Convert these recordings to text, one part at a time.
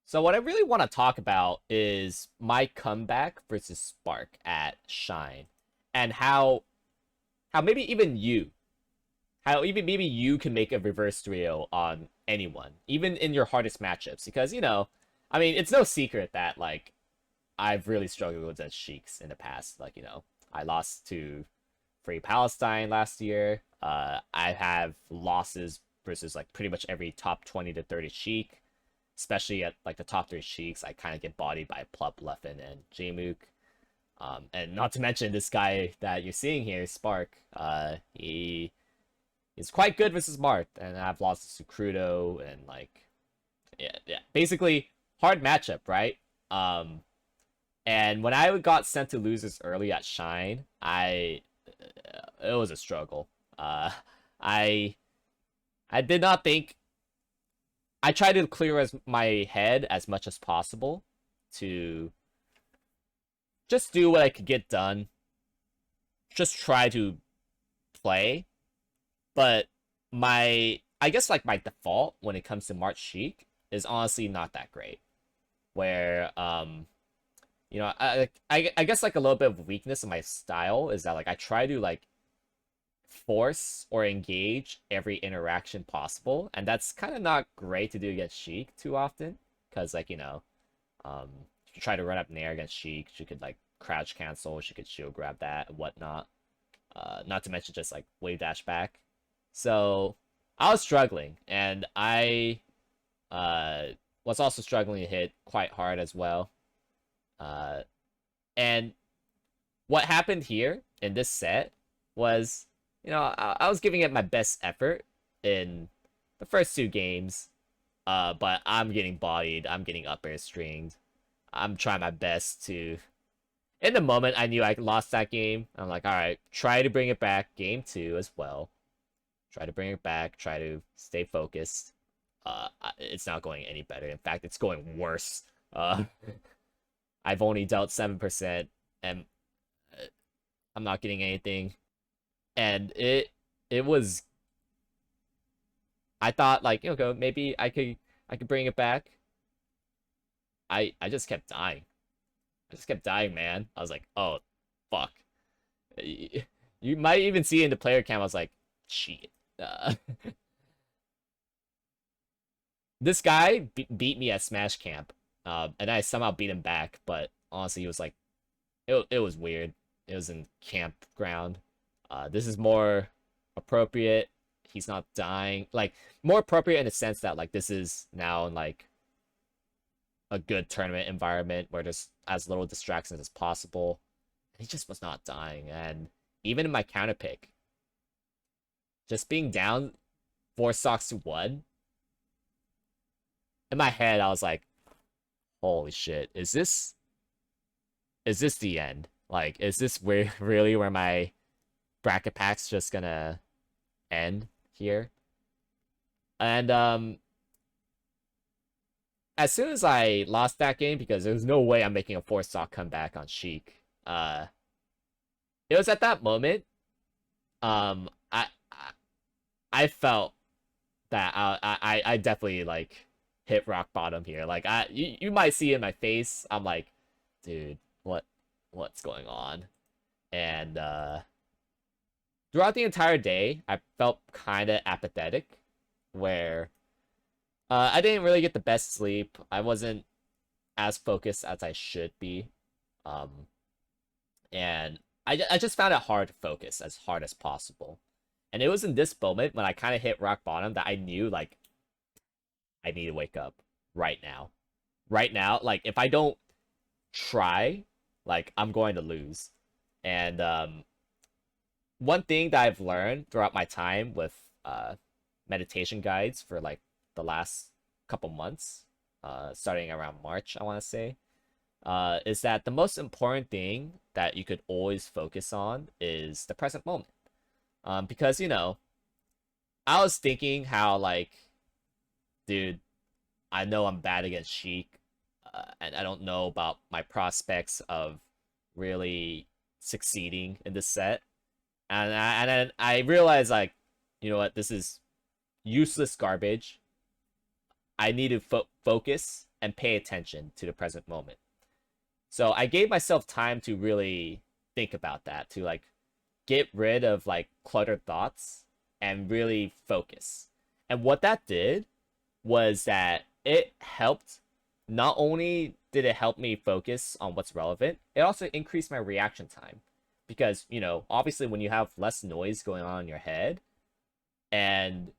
So what I really want to talk about is my comeback versus Spark at Shine, and how maybe even you, how even maybe you can make a reverse 3-0 on anyone, even in your hardest matchups. Because I mean, it's no secret that like I've really struggled with the Sheiks in the past. Like I lost to Free Palestine last year. I have losses versus like pretty much every top 20 to 30 Sheik, especially at like the top three Sheiks. I kind of get bodied by Plup, Leffen, and Jmook. And not to mention this guy that you're seeing here, Spark. He is quite good versus Mart, and I've lost to Crudo, and like, yeah, basically hard matchup, right? And when I got sent to losers early at Shine, it was a struggle. I I did not think. I tried to clear as my head as much as possible to just do what I could get done. Just try to play, but I guess like my default when it comes to March Sheik is honestly not that great. Where I guess like a little bit of weakness in my style is that like I try to like force or engage every interaction possible, and that's kind of not great to do against Sheik too often, because like um, if you try to run up Nair against Sheik, she could like crouch cancel, she could shield grab that and whatnot. Not to mention just like wave dash back. So I was struggling, and I was also struggling to hit quite hard as well. Uh, and what happened here in this set was, I was giving it my best effort in the first two games, but I'm getting bodied, I'm getting up air stringed. I'm trying my best to. In the moment, I knew I lost that game. I'm like, all right, try to bring it back game two as well. Try to bring it back. Try to stay focused. It's not going any better. In fact, it's going worse. I've only dealt 7%, and I'm not getting anything. And it was. I thought like maybe I could bring it back. I just kept dying. I just kept dying, man. I was like, oh, fuck. You might even see in the player cam. I was like, shit. This guy beat me at Smash Camp, and I somehow beat him back. But honestly, he was like, it was weird. It was in campground. This is more appropriate. He's not dying. Like more appropriate in the sense that like this is now in like a good tournament environment where there's as little distractions as possible. And he just was not dying. And even in my counter pick, just being down 4 stocks to 1, in my head I was like, holy shit, is this the end? Like, is this where really where my bracket pack's just gonna end here? And as soon as I lost that game, because there was no way I'm making a 4 stock comeback on Sheik, it was at that moment, I felt that I definitely like hit rock bottom here. Like you might see in my face, I'm like, dude, what's going on? And throughout the entire day, I felt kind of apathetic, where I didn't really get the best sleep. I wasn't as focused as I should be. Um, and I just found it hard to focus as hard as possible. And it was in this moment when I kind of hit rock bottom that I knew, like, I need to wake up right now. Right now, like, if I don't try, like, I'm going to lose. And one thing that I've learned throughout my time with meditation guides for, like, the last couple months, starting around March, I want to say, is that the most important thing that you could always focus on is the present moment. Because, I was thinking how, like, dude, I know I'm bad against Sheik, and I don't know about my prospects of really succeeding in this set. And then I realized, like, you know what, this is useless garbage. I need to focus and pay attention to the present moment. So I gave myself time to really think about that, to like get rid of like cluttered thoughts and really focus. And what that did was that it helped. Not only did it help me focus on what's relevant, it also increased my reaction time. Because, obviously when you have less noise going on in your head and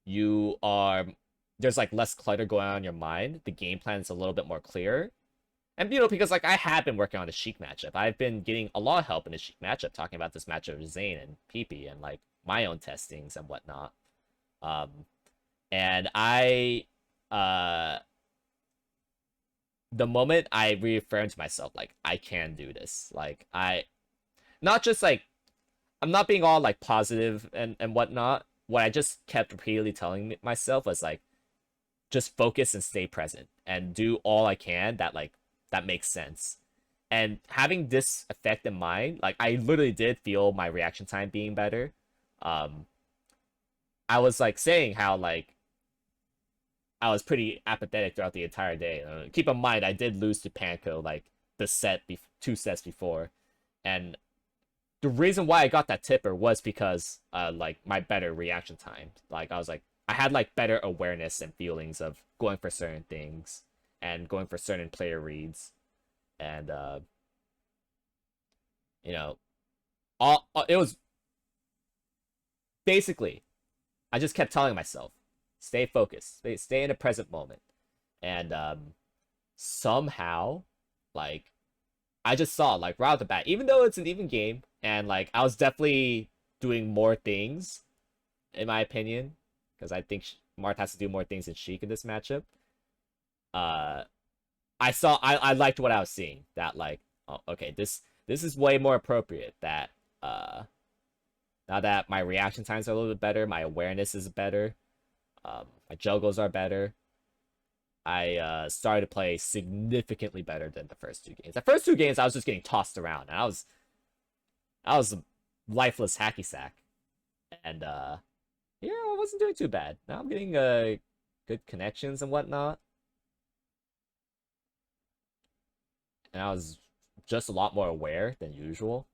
you are there's like less clutter going on in your mind, the game plan is a little bit more clear. And because like I have been working on the Sheik matchup. I've been getting a lot of help in the Sheik matchup, talking about this matchup with Zane and PP and like my own testings and whatnot. Um and I the moment I reaffirmed to myself, like, I can do this. Like, not just like, I'm not being all like positive and whatnot. What I just kept repeatedly telling myself was like, just focus and stay present and do all I can that makes sense. And having this effect in mind, like, I literally did feel my reaction time being better. I was like saying how like I was pretty apathetic throughout the entire day. Keep in mind, I did lose to Panko like two sets before, and the reason why I got that tipper was because like my better reaction time. Like I had like better awareness and feelings of going for certain things and going for certain player reads, and you know, all it was basically I just kept telling myself, stay focused, stay in the present moment, and somehow like I just saw like right off the bat, even though it's an even game, and like I was definitely doing more things, in my opinion, because I think Mart has to do more things than Sheik in this matchup. Uh, I liked what I was seeing. That like, oh, okay, this is way more appropriate. That now that my reaction times are a little bit better, my awareness is better, my juggles are better. I started to play significantly better than the first two games. The first two games, I was just getting tossed around, and I was a lifeless hacky sack, and yeah, I wasn't doing too bad. Now I'm getting good connections and whatnot, and I was just a lot more aware than usual.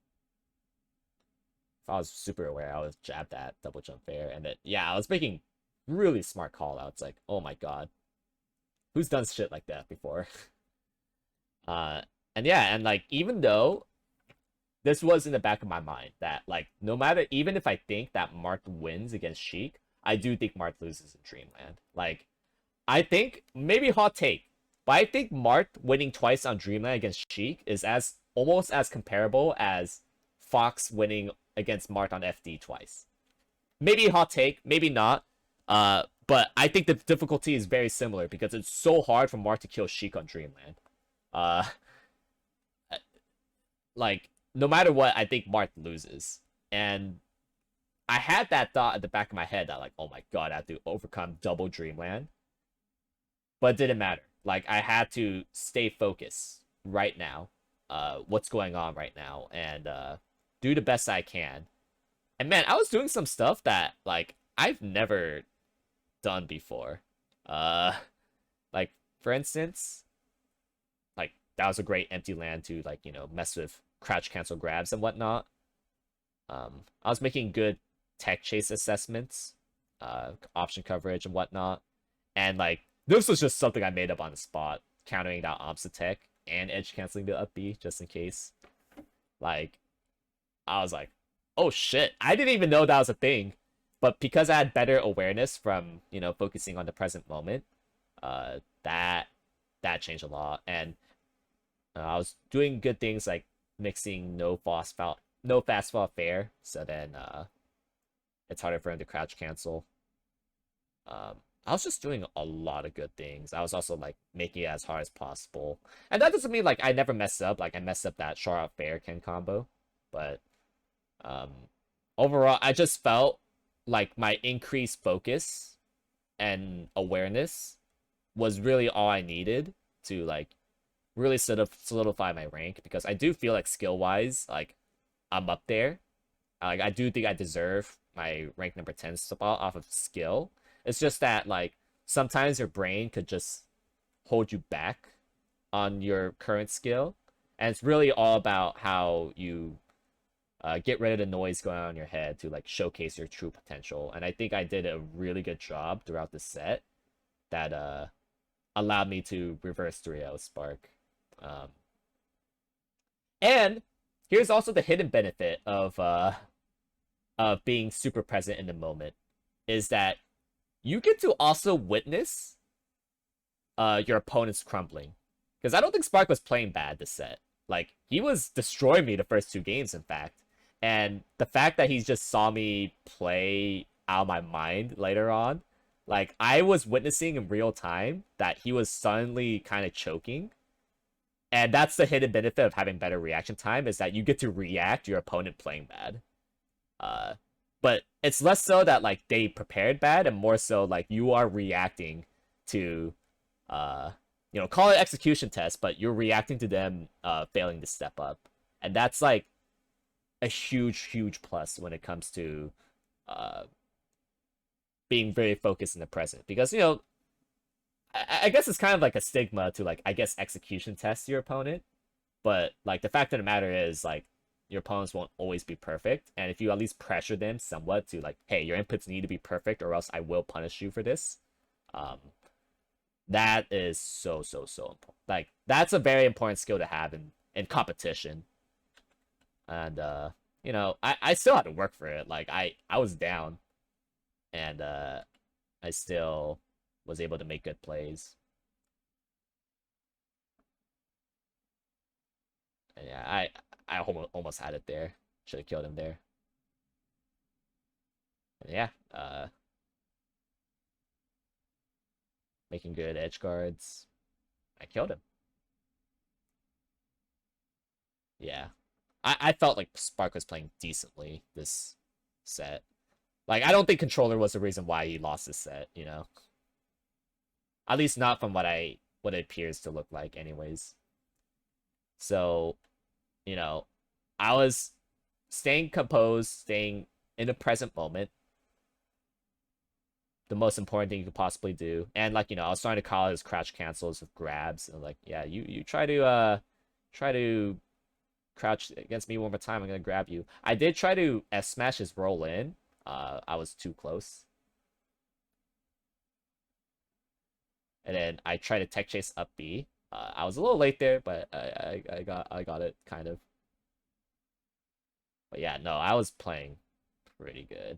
If I was super aware, I would jab that double jump fair, and then yeah, I was making really smart call outs. Like, oh my god, who's done shit like that before? uh, and yeah, and like even though this was in the back of my mind that like no matter, even if I think that Marth wins against Sheik, I do think Marth loses in Dreamland. Like I think maybe hot take, but I think Marth winning twice on Dreamland against Sheik is as almost as comparable as Fox winning against Marth on FD twice. Maybe hot take, maybe not. But I think the difficulty is very similar because it's so hard for Marth to kill Sheik on Dreamland. Uh, like no matter what, I think Marth loses, and I had that thought at the back of my head that like, oh my god, I have to overcome double Dreamland, but it didn't matter. Like I had to stay focused right now, what's going on right now, and do the best I can. And man, I was doing some stuff that like I've never done before. Uh, like for instance, like that was a great empty land to like mess with crouch cancel grabs and whatnot. I was making good tech chase assessments, option coverage and whatnot, and like this was just something I made up on the spot, countering that Omps attack and edge canceling the up B just in case. Like I was like, oh shit, I didn't even know that was a thing. But because I had better awareness from, focusing on the present moment, that changed a lot. And I was doing good things like mixing no fast fall fair, so then it's harder for him to crouch cancel. I was just doing a lot of good things. I was also like making it as hard as possible. And that doesn't mean like I never messed up. Like I messed up that short out fair Ken combo. But um overall I just felt like my increased focus and awareness was really all I needed to like really solidify my rank, because I do feel like skill wise like I'm up there. Like I do think I deserve my rank number 10 spot off of skill. It's just that like sometimes your brain could just hold you back on your current skill. And it's really all about how you get rid of the noise going on in your head to like showcase your true potential. And I think I did a really good job throughout the set that allowed me to reverse 3-0 Spark. Um, and here's also the hidden benefit of being super present in the moment is that you get to also witness your opponent's crumbling. Because I don't think Spark was playing bad this set. Like, he was destroying me the first 2 games, in fact. And the fact that he just saw me play out of my mind later on, like, I was witnessing in real time that he was suddenly kind of choking. And that's the hidden benefit of having better reaction time, is that you get to react your opponent playing bad. Uh, but it's less so that, like, they prepared bad, and more so, like, you are reacting to, call it execution test, but you're reacting to them failing to step up. And that's, like, a huge plus when it comes to being very focused in the present. Because, I guess it's kind of like a stigma to, like, I guess execution test your opponent. But, like, the fact of the matter is, like, your opponents won't always be perfect. And if you at least pressure them somewhat to, like, hey, your inputs need to be perfect or else I will punish you for this. That is so important. Like, that's a very important skill to have in competition. And, I still had to work for it. Like, I was down. And, I still was able to make good plays. And yeah, I almost had it there. Should have killed him there. And yeah, making good edge guards. I killed him. Yeah. I felt like Spark was playing decently this set. Like, I don't think controller was the reason why he lost this set, At least not from what it appears to look like anyways. So, I was staying composed, staying in the present moment. The most important thing you could possibly do. And, like, I was trying to call his crouch cancels with grabs. And, like, yeah, you try to crouch against me one more time, I'm gonna grab you. I did try to F smash his roll in. I was too close. And then I tried to tech chase up B. I was a little late there, but I got it kind of. But yeah, no, I was playing pretty good.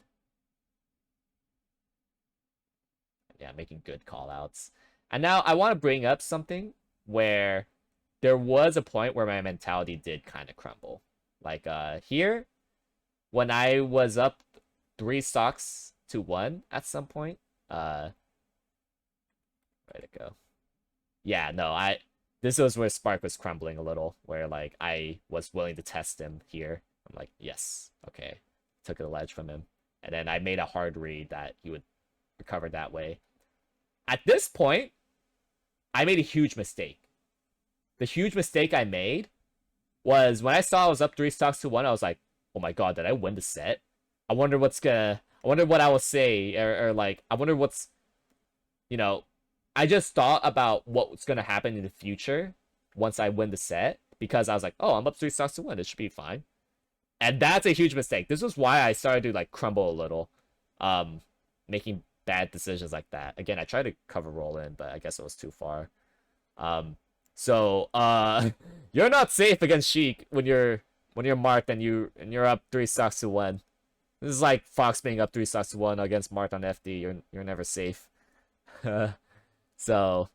Yeah, making good callouts. And now I want to bring up something where there was a point where my mentality did kind of crumble. Like here, when I was up 3 stocks to 1 at some point, where'd it go? Yeah, no, this was where Spark was crumbling a little, where like I was willing to test him here. I'm like, yes, okay. Took the ledge from him. And then I made a hard read that he would recover that way. At this point, I made a huge mistake. The huge mistake I made was when I saw I was up 3 stocks to 1, I was like, oh my god, did I win the set? I wonder what I will say, or like, I wonder what's, I just thought about what's gonna happen in the future once I win the set, because I was like, oh, I'm up 3 stocks to 1, it should be fine. And that's a huge mistake. This was why I started to like crumble a little, making bad decisions like that. Again, I tried to cover roll in, but I guess it was too far. So you're not safe against Sheik when you're marked and you're up 3 stocks to 1. This is like Fox being up 3 stocks to 1 against marked on FD. You're never safe. So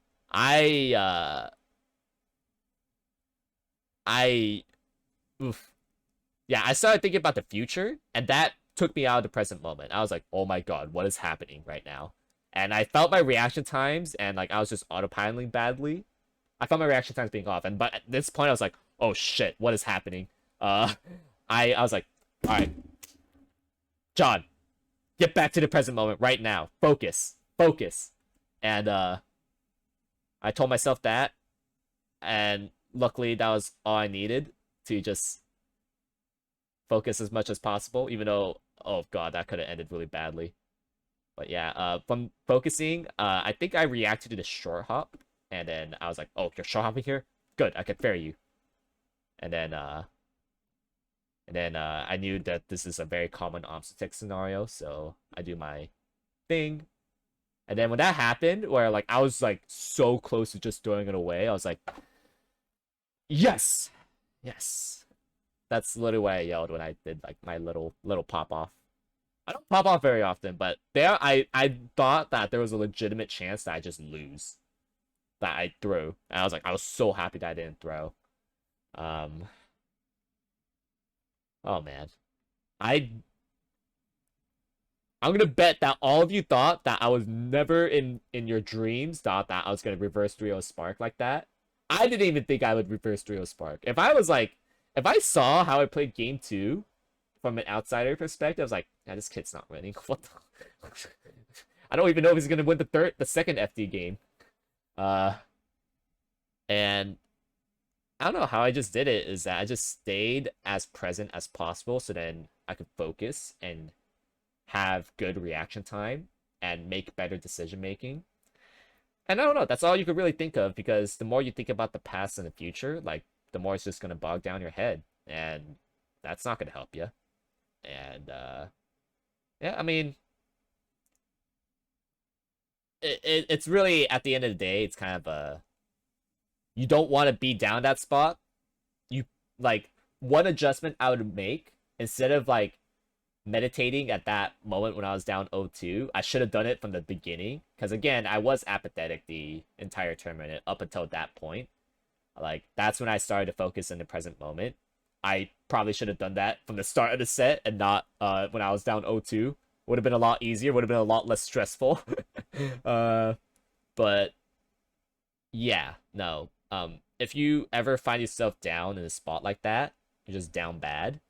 oof. Yeah, I started thinking about the future, and that took me out of the present moment. I was like, oh my god, what is happening right now? And I felt my reaction times, and like I was just autopiloting badly. I felt my reaction times being off, but at this point I was like, oh shit, what is happening? I was like, alright. John, get back to the present moment right now. Focus. And I told myself that, and luckily that was all I needed to just focus as much as possible, even though, oh god, that could have ended really badly. But yeah, from focusing, I think I reacted to the short hop And then I was like, oh, you're short hopping here? Good, I could ferry you. And then I knew that this is a very common obstacle scenario, so I do my thing. And then when that happened, where like I was like so close to just throwing it away, I was like, yes, yes. That's literally what I yelled when I did like my little pop off. I don't pop off very often, but there I thought that there was a legitimate chance that I just lose, that I threw. And I was like, I was so happy that I didn't throw. Um, oh man, I I'm gonna bet that all of you thought that I was never in your dreams thought that I was gonna reverse 3-0 Spark like that. I didn't even think I would reverse 3-0 Spark. If I was like, if I saw how I played game two from an outsider perspective, I was like, yeah, this kid's not winning. What the? I don't even know if he's gonna win the second FD game. Uh, and I don't know how I just did it. Is that I just stayed as present as possible, so then I could focus and have good reaction time and make better decision making. And I don't know, that's all you could really think of, because the more you think about the past and the future, like the more it's just gonna bog down your head, and that's not gonna help you. And yeah, I mean, it's really at the end of the day, it's kind of a you don't want to be down that spot. You like one adjustment I would make instead of like meditating at that moment when I was down 0-2. I should have done it from the beginning, because again, I was apathetic the entire tournament up until that point. Like that's when I started to focus in the present moment. I probably should have done that from the start of the set and not when I was down 0-2. Would have been a lot easier, would have been a lot less stressful. uh but yeah, no. If you ever find yourself down in a spot like that, you're just down bad,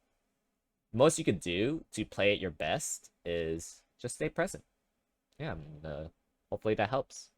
most you could do to play at your best is just stay present. Yeah, I mean, hopefully that helps.